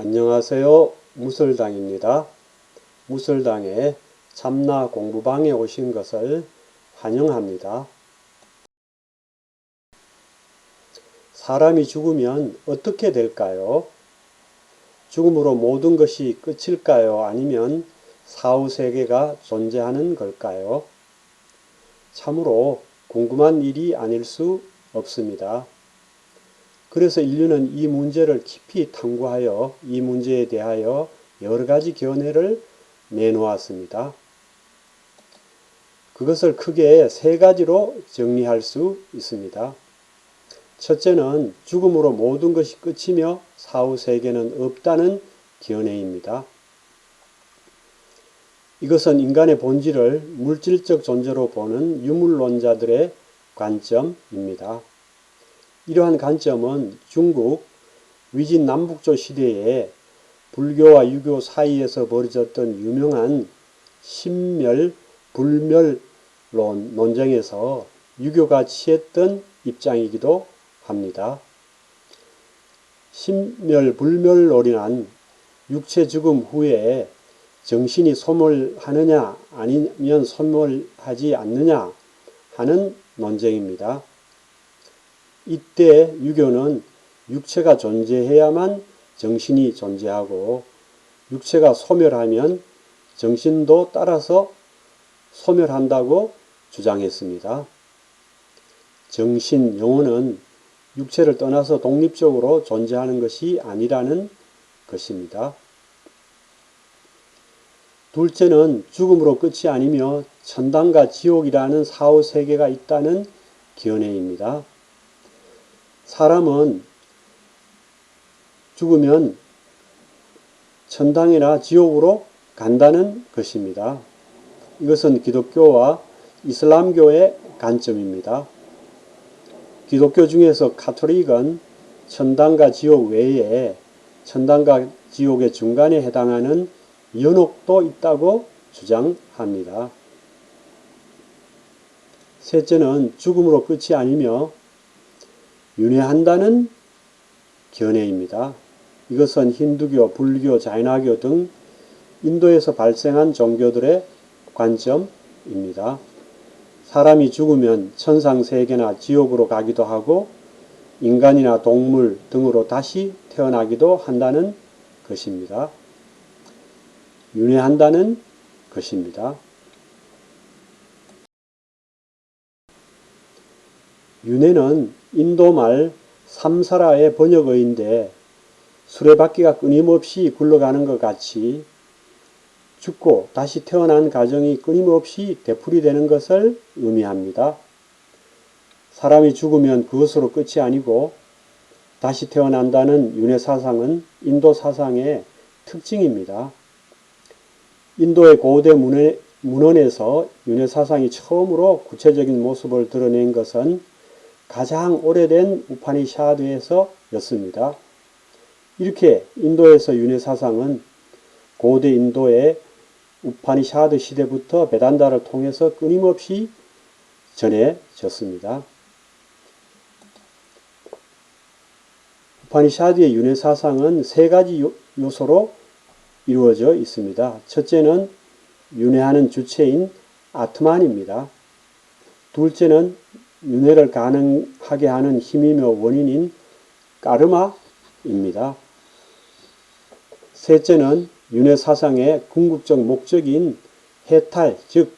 안녕하세요. 무설당입니다. 무설당의 참나 공부방에 오신 것을 환영합니다. 사람이 죽으면 어떻게 될까요? 죽음으로 모든 것이 끝일까요? 아니면 사후세계가 존재하는 걸까요? 참으로 궁금한 일이 아닐 수 없습니다. 그래서 인류는 이 문제를 깊이 탐구하여 이 문제에 대하여 여러 가지 견해를 내놓았습니다. 그것을 크게 세 가지로 정리할 수 있습니다. 첫째는 죽음으로 모든 것이 끝이며 사후 세계는 없다는 견해입니다. 이것은 인간의 본질을 물질적 존재로 보는 유물론자들의 관점입니다. 이러한 관점은 중국 위진 남북조 시대에 불교와 유교 사이에서 벌어졌던 유명한 신멸불멸론 논쟁에서 유교가 취했던 입장이기도 합니다. 신멸불멸론이란 육체 죽음 후에 정신이 소멸하느냐 아니면 소멸하지 않느냐 하는 논쟁입니다. 이때 유교는 육체가 존재해야만 정신이 존재하고 육체가 소멸하면 정신도 따라서 소멸한다고 주장했습니다. 정신, 영혼은 육체를 떠나서 독립적으로 존재하는 것이 아니라는 것입니다. 둘째는 죽음으로 끝이 아니며 천당과 지옥이라는 사후 세계가 있다는 견해입니다. 사람은 죽으면 천당이나 지옥으로 간다는 것입니다. 이것은 기독교와 이슬람교의 관점입니다. 기독교 중에서 가톨릭은 천당과 지옥 외에 천당과 지옥의 중간에 해당하는 연옥도 있다고 주장합니다. 셋째는 죽음으로 끝이 아니며 윤회한다는 견해입니다. 이것은 힌두교, 불교, 자이나교 등 인도에서 발생한 종교들의 관점입니다. 사람이 죽으면 천상세계나 지옥으로 가기도 하고 인간이나 동물 등으로 다시 태어나기도 한다는 것입니다. 윤회한다는 것입니다. 윤회는 인도말 삼사라의 번역어인데 수레바퀴가 끊임없이 굴러가는 것 같이 죽고 다시 태어난 과정이 끊임없이 되풀이되는 것을 의미합니다. 사람이 죽으면 그것으로 끝이 아니고 다시 태어난다는 윤회 사상은 인도 사상의 특징입니다. 인도의 고대 문헌에서 윤회 사상이 처음으로 구체적인 모습을 드러낸 것은 가장 오래된 우파니샤드에서였습니다. 이렇게 인도에서 윤회 사상은 고대 인도의 우파니샤드 시대부터 베단다를 통해서 끊임없이 전해졌습니다. 우파니샤드의 윤회 사상은 세 가지 요소로 이루어져 있습니다. 첫째는 윤회하는 주체인 아트만입니다. 둘째는 윤회를 가능하게 하는 힘이며 원인인 까르마입니다. 셋째는 윤회 사상의 궁극적 목적인 해탈, 즉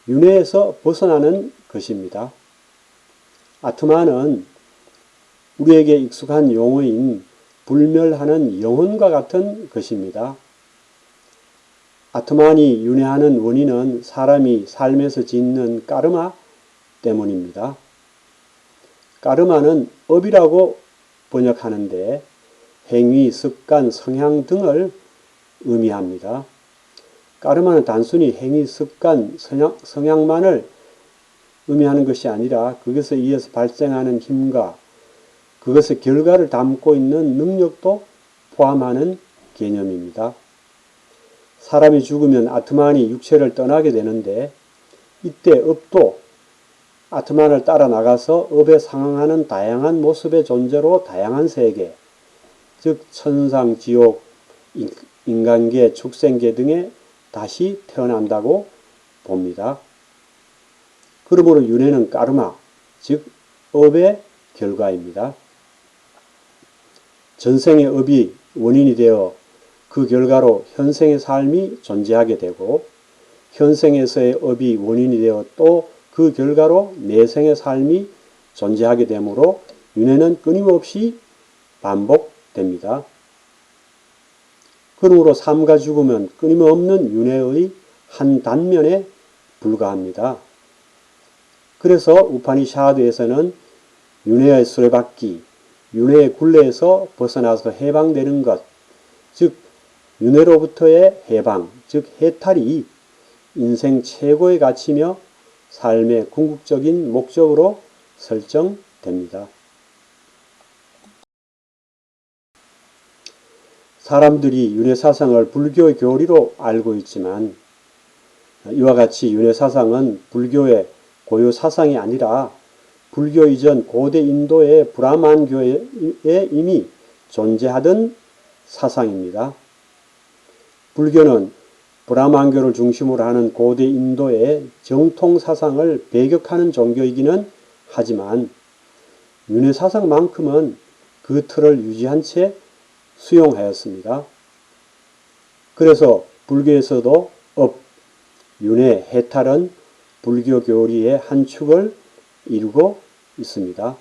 윤회에서 벗어나는 것입니다. 아트만은 우리에게 익숙한 용어인 불멸하는 영혼과 같은 것입니다. 아트만이 윤회하는 원인은 사람이 삶에서 짓는 까르마 때문입니다. 까르마는 업이라고 번역하는데 행위, 습관, 성향 등을 의미합니다. 까르마는 단순히 행위, 습관, 성향만을 의미하는 것이 아니라 그것에 의해서 발생하는 힘과 그것의 결과를 담고 있는 능력도 포함하는 개념입니다. 사람이 죽으면 아트만이 육체를 떠나게 되는데 이때 업도 아트만을 따라 나가서 업에 상응하는 다양한 모습의 존재로 다양한 세계, 즉 천상, 지옥, 인간계, 축생계 등에 다시 태어난다고 봅니다. 그러므로 윤회는 까르마, 즉 업의 결과입니다. 전생의 업이 원인이 되어 그 결과로 현생의 삶이 존재하게 되고 현생에서의 업이 원인이 되어 또 그 결과로 내생의 삶이 존재하게 되므로 윤회는 끊임없이 반복됩니다. 그러므로 삶과 죽음은 끊임없는 윤회의 한 단면에 불과합니다. 그래서 우파니샤드에서는 윤회의 수레바퀴, 윤회의 굴레에서 벗어나서 해방되는 것, 즉 윤회로부터의 해방, 즉 해탈이 인생 최고의 가치며 삶의 궁극적인 목적으로 설정됩니다. 사람들이 윤회사상을 불교의 교리로 알고 있지만 이와 같이 윤회사상은 불교의 고유 사상이 아니라 불교 이전 고대 인도의 브라만교에 이미 존재하던 사상입니다. 불교는 브라만교를 중심으로 하는 고대 인도의 정통 사상을 배격하는 종교이기는 하지만 윤회 사상만큼은 그 틀을 유지한 채 수용하였습니다. 그래서 불교에서도 업, 윤회, 해탈은 불교 교리의 한 축을 이루고 있습니다.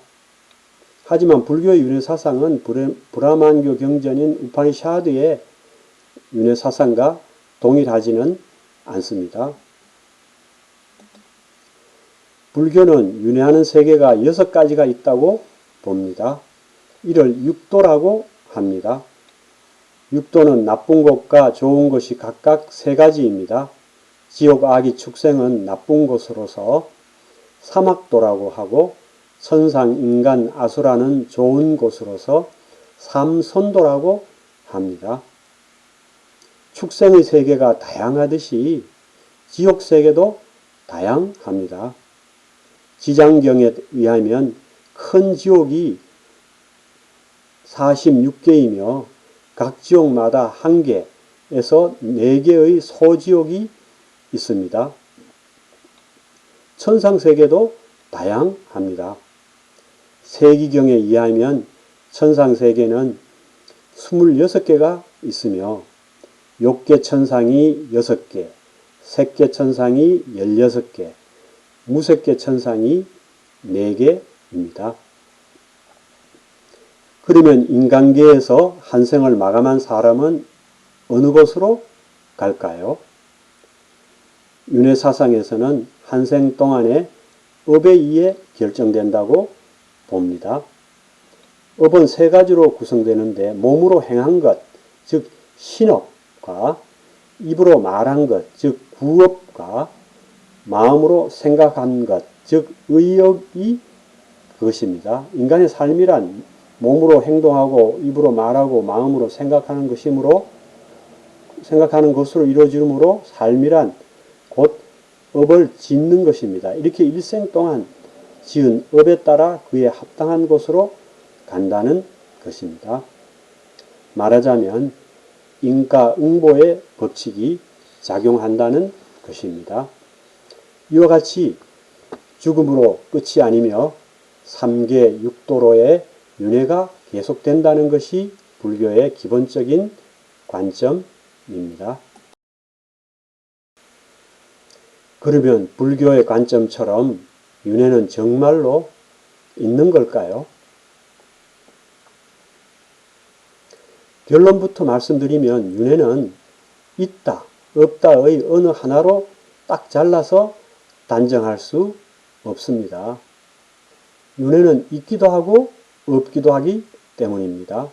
하지만 불교의 윤회 사상은 브라만교 경전인 우파니샤드의 윤회 사상과 동일하지는 않습니다. 불교는 윤회하는 세계가 6가지가 있다고 봅니다. 이를 육도라고 합니다. 육도는 나쁜 것과 좋은 것이 각각 3가지입니다. 지옥, 악이, 축생은 나쁜 것으로서 사막도라고 하고 천상, 인간, 아수라는 좋은 곳으로서 삼선도라고 합니다. 축생의 세계가 다양하듯이 지옥 세계도 다양합니다. 지장경에 의하면 큰 지옥이 46개이며 각 지옥마다 1개에서 4개의 소지옥이 있습니다. 천상세계도 다양합니다. 세기경에 의하면 천상세계는 26개가 있으며 욕계 천상이 6개, 색계 천상이 16개, 무색계 천상이 4개입니다. 그러면 인간계에서 한 생을 마감한 사람은 어느 곳으로 갈까요? 윤회 사상에서는 한 생 동안에 업에 의해 결정된다고 봅니다. 업은 3가지로 구성되는데 몸으로 행한 것, 즉 신업과 입으로 말한 것, 즉 구업과 마음으로 생각한 것, 즉 의업이 그것입니다. 인간의 삶이란 몸으로 행동하고 입으로 말하고 마음으로 생각하는 것이므로 생각하는 것으로 이루어지므로 삶이란 곧 업을 짓는 것입니다. 이렇게 일생 동안 지은 업에 따라 그에 합당한 곳으로 간다는 것입니다. 말하자면 인과응보의 법칙이 작용한다는 것입니다. 이와 같이 죽음으로 끝이 아니며 3계 육도로의 윤회가 계속된다는 것이 불교의 기본적인 관점입니다. 그러면 불교의 관점처럼 윤회는 정말로 있는 걸까요? 결론부터 말씀드리면 윤회는 있다, 없다의 어느 하나로 딱 잘라서 단정할 수 없습니다. 윤회는 있기도 하고 없기도 하기 때문입니다.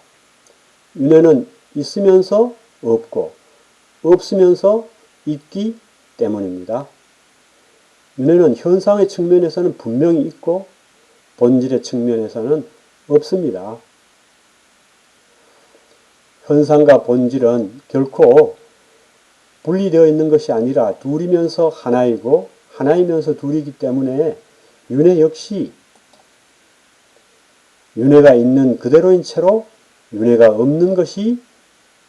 윤회는 있으면서 없고 없으면서 있기 때문입니다. 윤회는 현상의 측면에서는 분명히 있고 본질의 측면에서는 없습니다. 현상과 본질은 결코 분리되어 있는 것이 아니라 둘이면서 하나이고 하나이면서 둘이기 때문에 윤회 역시 윤회가 있는 그대로인 채로 윤회가 없는 것이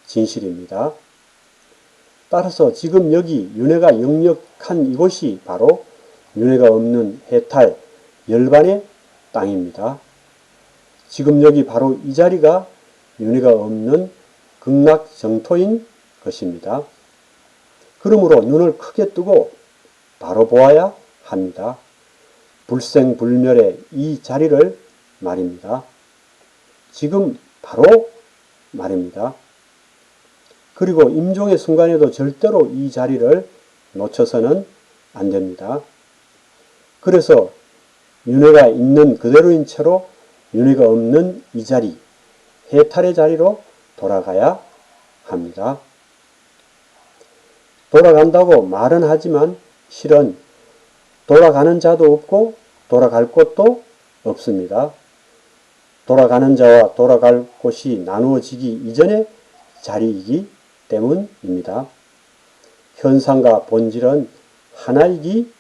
진실입니다. 따라서 지금 여기 윤회가 역력한 이곳이 바로 윤회가 없는 해탈, 열반의 땅입니다. 지금 여기 바로 이 자리가 윤회가 없는 극락정토인 것입니다. 그러므로 눈을 크게 뜨고 바로 보아야 합니다. 불생불멸의 이 자리를 말입니다. 지금 바로 말입니다. 그리고 임종의 순간에도 절대로 이 자리를 놓쳐서는 안 됩니다. 그래서 윤회가 있는 그대로인 채로 윤회가 없는 이 자리, 해탈의 자리로 돌아가야 합니다. 돌아간다고 말은 하지만 실은 돌아가는 자도 없고 돌아갈 곳도 없습니다. 돌아가는 자와 돌아갈 곳이 나누어지기 이전의 자리이기 때문입니다. 현상과 본질은 하나이기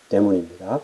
때문입니다.